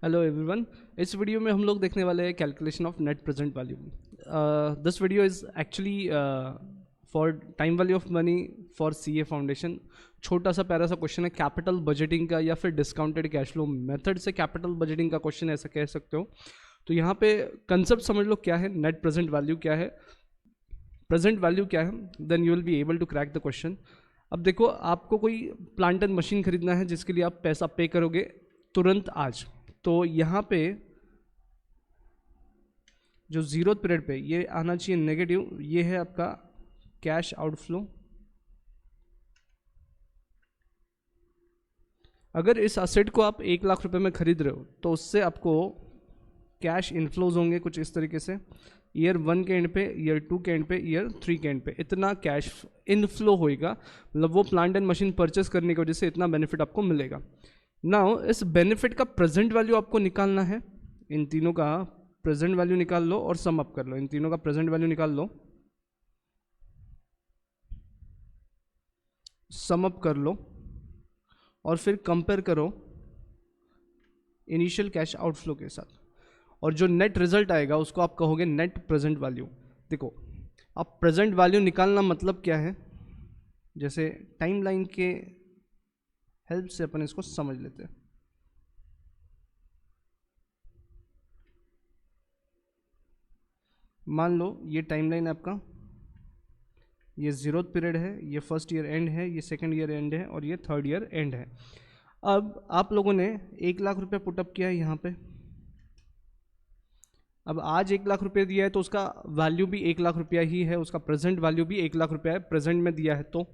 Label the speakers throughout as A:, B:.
A: Hello everyone. इस video में हम लोग देखने वाले हैं calculation of net present value. This video is actually for time value of money for CA foundation. छोटा सा प्यारा सा क्वेश्चन है कैपिटल बजटिंग का या फिर डिस्काउंटेड कैश फ्लो मेथड से कैपिटल बजटिंग का क्वेश्चन ऐसा कह सकते हो। तो यहाँ पे कंसेप्ट समझ लो क्या है, नेट प्रेजेंट वैल्यू क्या है, प्रेजेंट वैल्यू क्या है, then you will be able to crack the question. अब देखो, आपको कोई प्लांट एंड मशीन खरीदना है जिसके लिए आप पैसा पे करोगे तुरंत आज। तो यहाँ पे जो जीरो पीरियड पे ये आना चाहिए नेगेटिव, ये है आपका कैश आउटफ्लो। अगर इस असेट को आप 1 लाख रुपए में खरीद रहे हो तो उससे आपको कैश इनफ्लोज होंगे कुछ इस तरीके से, ईयर 1 के एंड पे, ईयर 2 के एंड पे, ईयर 3 के एंड पे इतना कैश इनफ्लो होएगा। मतलब वो प्लांट एंड मशीन परचेस करने की वजह से इतना बेनिफिट आपको मिलेगा। नाउ इस बेनिफिट का प्रेजेंट वैल्यू आपको निकालना है। इन तीनों का प्रेजेंट वैल्यू निकाल लो और सम अप कर लो। इन तीनों का प्रेजेंट वैल्यू निकाल लो, सम अप कर लो और फिर कंपेयर करो इनिशियल कैश आउटफ्लो के साथ, और जो नेट रिजल्ट आएगा उसको आप कहोगे नेट प्रेजेंट वैल्यू। देखो, अब प्रेजेंट वैल्यू निकालना मतलब क्या है, जैसे टाइमलाइन के हेल्प से अपन इसको समझ लेते हैं। मान लो ये टाइमलाइन आपका, ये जीरो पीरियड है, ये फर्स्ट ईयर एंड है, ये सेकंड ईयर एंड है और ये थर्ड ईयर एंड है। अब आप लोगों ने 1 लाख रुपये पुटअप किया है यहाँ पे। अब आज 1 लाख रुपये दिया है तो उसका वैल्यू भी 1 लाख रुपया ही है, उसका प्रेजेंट वैल्यू भी 1 लाख रुपया है, प्रेजेंट में दिया है तो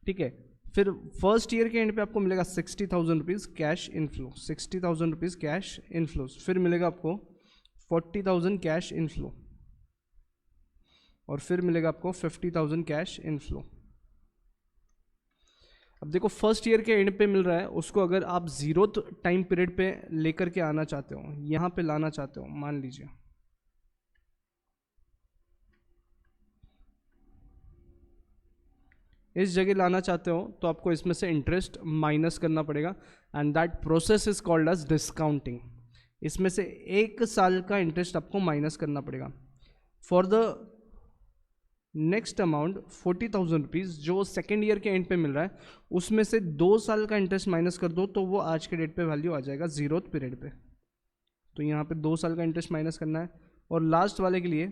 A: ठीक है। फिर फर्स्ट ईयर के एंड पे आपको मिलेगा 60,000 rupees cash inflow, 60,000 rupees cash inflow. फिर मिलेगा आपको 40,000 कैश इनफ्लो और फिर मिलेगा आपको 50,000 कैश इनफ्लो। अब देखो, फर्स्ट ईयर के एंड पे मिल रहा है, उसको अगर आप जीरो टाइम पीरियड पे लेकर के आना चाहते हो, यहाँ पे लाना चाहते हो, मान लीजिए इस जगह लाना चाहते हो, तो आपको इसमें से इंटरेस्ट माइनस करना पड़ेगा and that process is called as discounting. इसमें से 1 साल का इंटरेस्ट आपको माइनस करना पड़ेगा। For the next amount 40,000 rupees जो सेकेंड ईयर के एंड पे मिल रहा है, उसमें से 2 साल का इंटरेस्ट माइनस कर दो तो वो आज के डेट पे वैल्यू आ जाएगा जीरो पीरियड पे। तो यहाँ पे 2 साल का इंटरेस्ट माइनस करना है और लास्ट वाले के लिए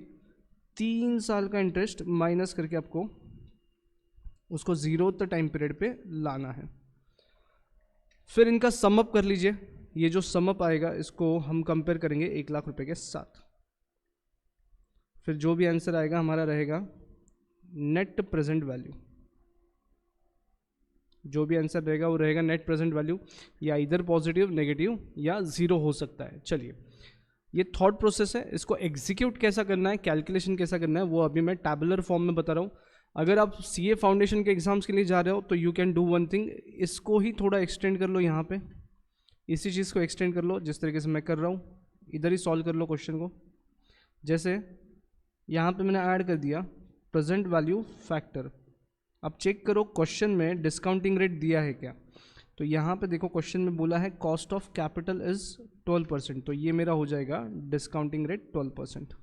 A: 3 साल का इंटरेस्ट माइनस करके आपको उसको जीरो टाइम पीरियड पे लाना है। फिर इनका समअप कर लीजिए। ये जो समअप आएगा इसको हम कंपेयर करेंगे 1 लाख रुपए के साथ। फिर जो भी आंसर आएगा हमारा रहेगा नेट प्रेजेंट वैल्यू। जो भी आंसर रहेगा वो रहेगा नेट प्रेजेंट वैल्यू, या इधर पॉजिटिव, नेगेटिव या जीरो हो सकता है। चलिए, ये थॉट प्रोसेस है, इसको एग्जीक्यूट कैसा करना है, कैलकुलेशन कैसा करना है, वो अभी मैं टैबुलर फॉर्म में बता रहा हूँ। अगर आप सीए फाउंडेशन के एग्जाम्स के लिए जा रहे हो तो you can do one thing, इसको ही थोड़ा एक्सटेंड कर लो। यहाँ पे इसी चीज़ को एक्सटेंड कर लो जिस तरीके से मैं कर रहा हूँ, इधर ही सॉल्व कर लो क्वेश्चन को। जैसे यहाँ पे मैंने ऐड कर दिया प्रेजेंट वैल्यू फैक्टर। अब चेक करो क्वेश्चन में डिस्काउंटिंग रेट दिया है क्या। तो यहाँ पे देखो क्वेश्चन में बोला है कॉस्ट ऑफ कैपिटल इज 12%, तो ये मेरा हो जाएगा डिस्काउंटिंग रेट 12%।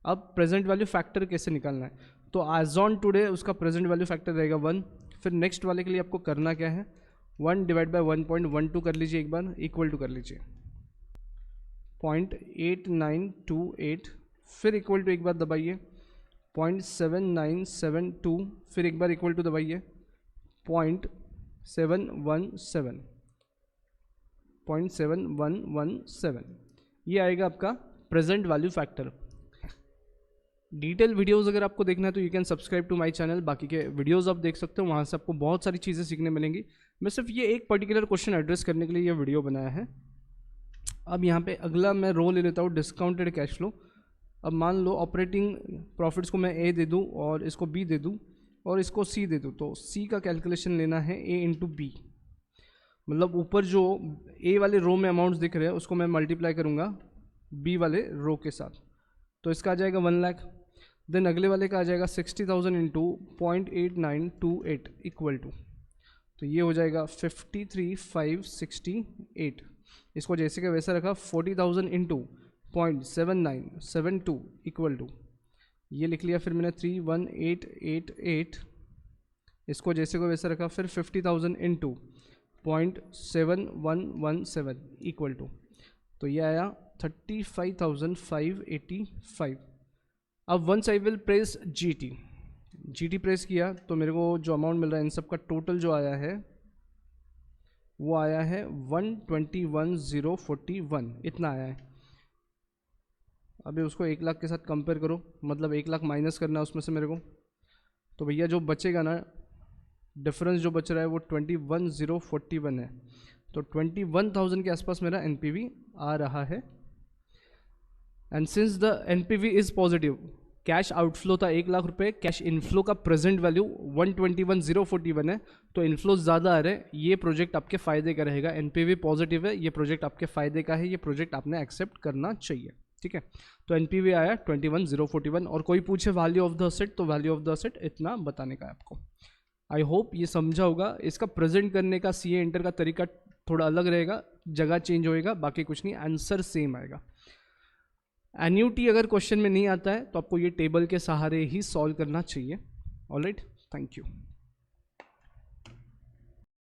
A: अब प्रेजेंट वैल्यू फैक्टर कैसे निकालना है, तो एज ऑन टुडे उसका प्रेजेंट वैल्यू फैक्टर रहेगा 1। फिर नेक्स्ट वाले के लिए आपको करना क्या है, 1 डिवाइड बाई 1.12 कर लीजिए, एक बार इक्वल टू कर लीजिए 0.8928, फिर इक्वल टू एक बार दबाइए 0.7972, फिर एक बार इक्वल टू दबाइए 0.717, ये आएगा आपका present value factor. Detail videos अगर आपको देखना है तो you can subscribe to my channel, बाकी के वीडियोस आप देख सकते हो, वहाँ से आपको बहुत सारी चीज़ें सीखने मिलेंगी। मैं सिर्फ ये एक पर्टिकुलर क्वेश्चन एड्रेस करने के लिए ये वीडियो बनाया है। अब यहाँ पे अगला मैं रो ले लेता हूँ डिस्काउंटेड कैश फ्लो। अब मान लो ऑपरेटिंग प्रॉफिट्स को मैं ए दे दूँ और इसको बी दे दूँ और इसको सी दे दूँ, तो सी का कैलकुलेशन लेना है ए इंटू बी। मतलब ऊपर जो ए वाले रो में अमाउंट्स दिख रहे हैं उसको मैं मल्टीप्लाई करूँगा बी वाले रो के साथ, तो इसका आ जाएगा 1 लाख। देन अगले वाले का आ जाएगा 60,000 इंटू 0.8928 इक्वल टू, तो ये हो जाएगा 53,568। इसको जैसे कि वैसा रखा, 40,000 इंटू 0.7972 इक्वल टू, ये लिख लिया, फिर मैंने 31888, इसको जैसे को वैसा रखा, फिर 50,000 इंटू 0.7117 इक्वल टू, तो ये आया 35,585। अब once I will press GT press किया तो मेरे को जो अमाउंट मिल रहा है इन सब का टोटल जो आया है वो आया है 121,041, इतना आया है। अभी उसको 1 लाख के साथ कंपेयर करो, मतलब 1 लाख माइनस करना है उसमें से मेरे को, तो भैया जो बचेगा ना, डिफरेंस जो बच रहा है वो 21,041 है, तो 21,000 के आसपास मेरा NPV आ रहा है। And since the NPV is positive, cash outflow था 1 लाख रुपए, कैश इनफ्लो का प्रेजेंट वैल्यू 121,041 है, तो इनफ्लो ज़्यादा आ रहे हैं, ये प्रोजेक्ट आपके फ़ायदे का रहेगा। NPV पॉजिटिव है, ये प्रोजेक्ट आपके फ़ायदे का है, ये प्रोजेक्ट आपने एक्सेप्ट करना चाहिए, ठीक है। तो NPV आया 21,041, और कोई पूछे वैल्यू ऑफ द असेट, तो वैल्यू ऑफ द असेट इतना बताने का है आपको। आई होप ये समझा होगा। इसका प्रेजेंट करने का CA इंटर का तरीका थोड़ा अलग रहेगा, जगह चेंज होएगा, बाकी कुछ नहीं, आंसर सेम आएगा। एन्यूटी अगर क्वेश्चन में नहीं आता है तो आपको ये टेबल के सहारे ही सॉल्व करना चाहिए। Alright, thank you.